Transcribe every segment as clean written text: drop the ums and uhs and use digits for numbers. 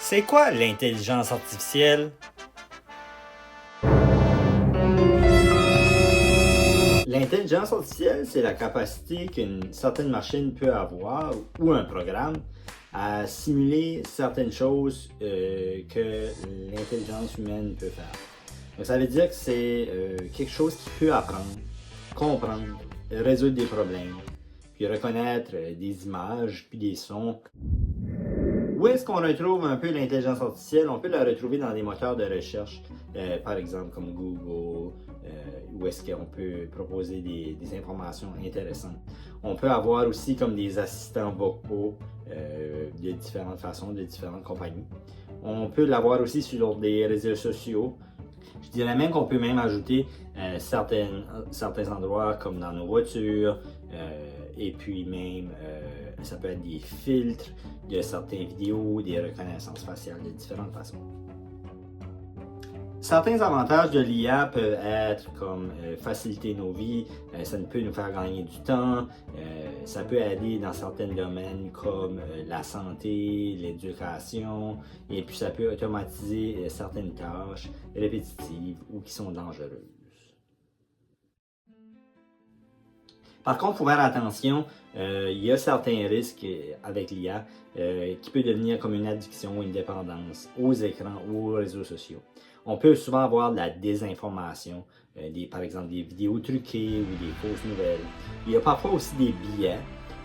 C'est quoi l'intelligence artificielle? L'intelligence artificielle, c'est la capacité qu'une certaine machine peut avoir, ou un programme, à simuler certaines choses que l'intelligence humaine peut faire. Donc, ça veut dire que c'est quelque chose qui peut apprendre, comprendre, résoudre des problèmes, puis reconnaître des images, puis des sons. Où est-ce qu'on retrouve un peu l'intelligence artificielle? On peut la retrouver dans des moteurs de recherche, par exemple comme Google, où est-ce qu'on peut proposer des informations intéressantes. On peut avoir aussi comme des assistants vocaux de différentes façons, de différentes compagnies. On peut l'avoir aussi sur des réseaux sociaux. Je dirais même qu'on peut même ajouter certains endroits comme dans nos voitures, et puis même ça peut être des filtres de certaines vidéos, des reconnaissances faciales de différentes façons. Certains avantages de l'IA peuvent être comme faciliter nos vies, ça peut nous faire gagner du temps, ça peut aider dans certains domaines comme la santé, l'éducation, et puis ça peut automatiser certaines tâches répétitives ou qui sont dangereuses. Par contre, il faut faire attention, il y a certains risques avec l'IA qui peut devenir comme une addiction ou une dépendance aux écrans ou aux réseaux sociaux. On peut souvent avoir de la désinformation, par exemple des vidéos truquées ou des fausses nouvelles. Il y a parfois aussi des biais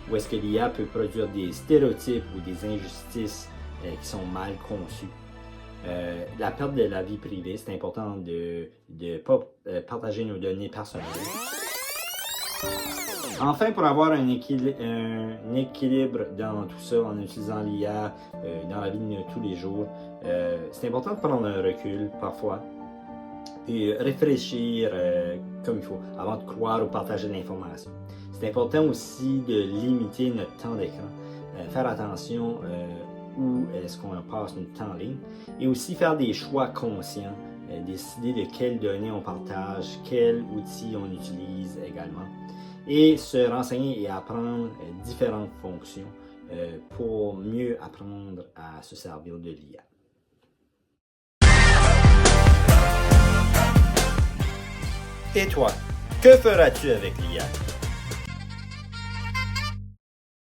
où est-ce que l'IA peut produire des stéréotypes ou des injustices qui sont mal conçues. La perte de la vie privée, c'est important de ne pas partager nos données personnelles. Enfin, pour avoir un équilibre dans tout ça, en utilisant l'IA dans la vie de tous les jours, c'est important de prendre un recul parfois et réfléchir comme il faut avant de croire ou partager l'information. C'est important aussi de limiter notre temps d'écran, faire attention où est-ce qu'on passe notre temps en ligne et aussi faire des choix conscients, décider de quelles données on partage, quels outils on utilise également. Et se renseigner et apprendre différentes fonctions pour mieux apprendre à se servir de l'IA. Et toi, que feras-tu avec l'IA?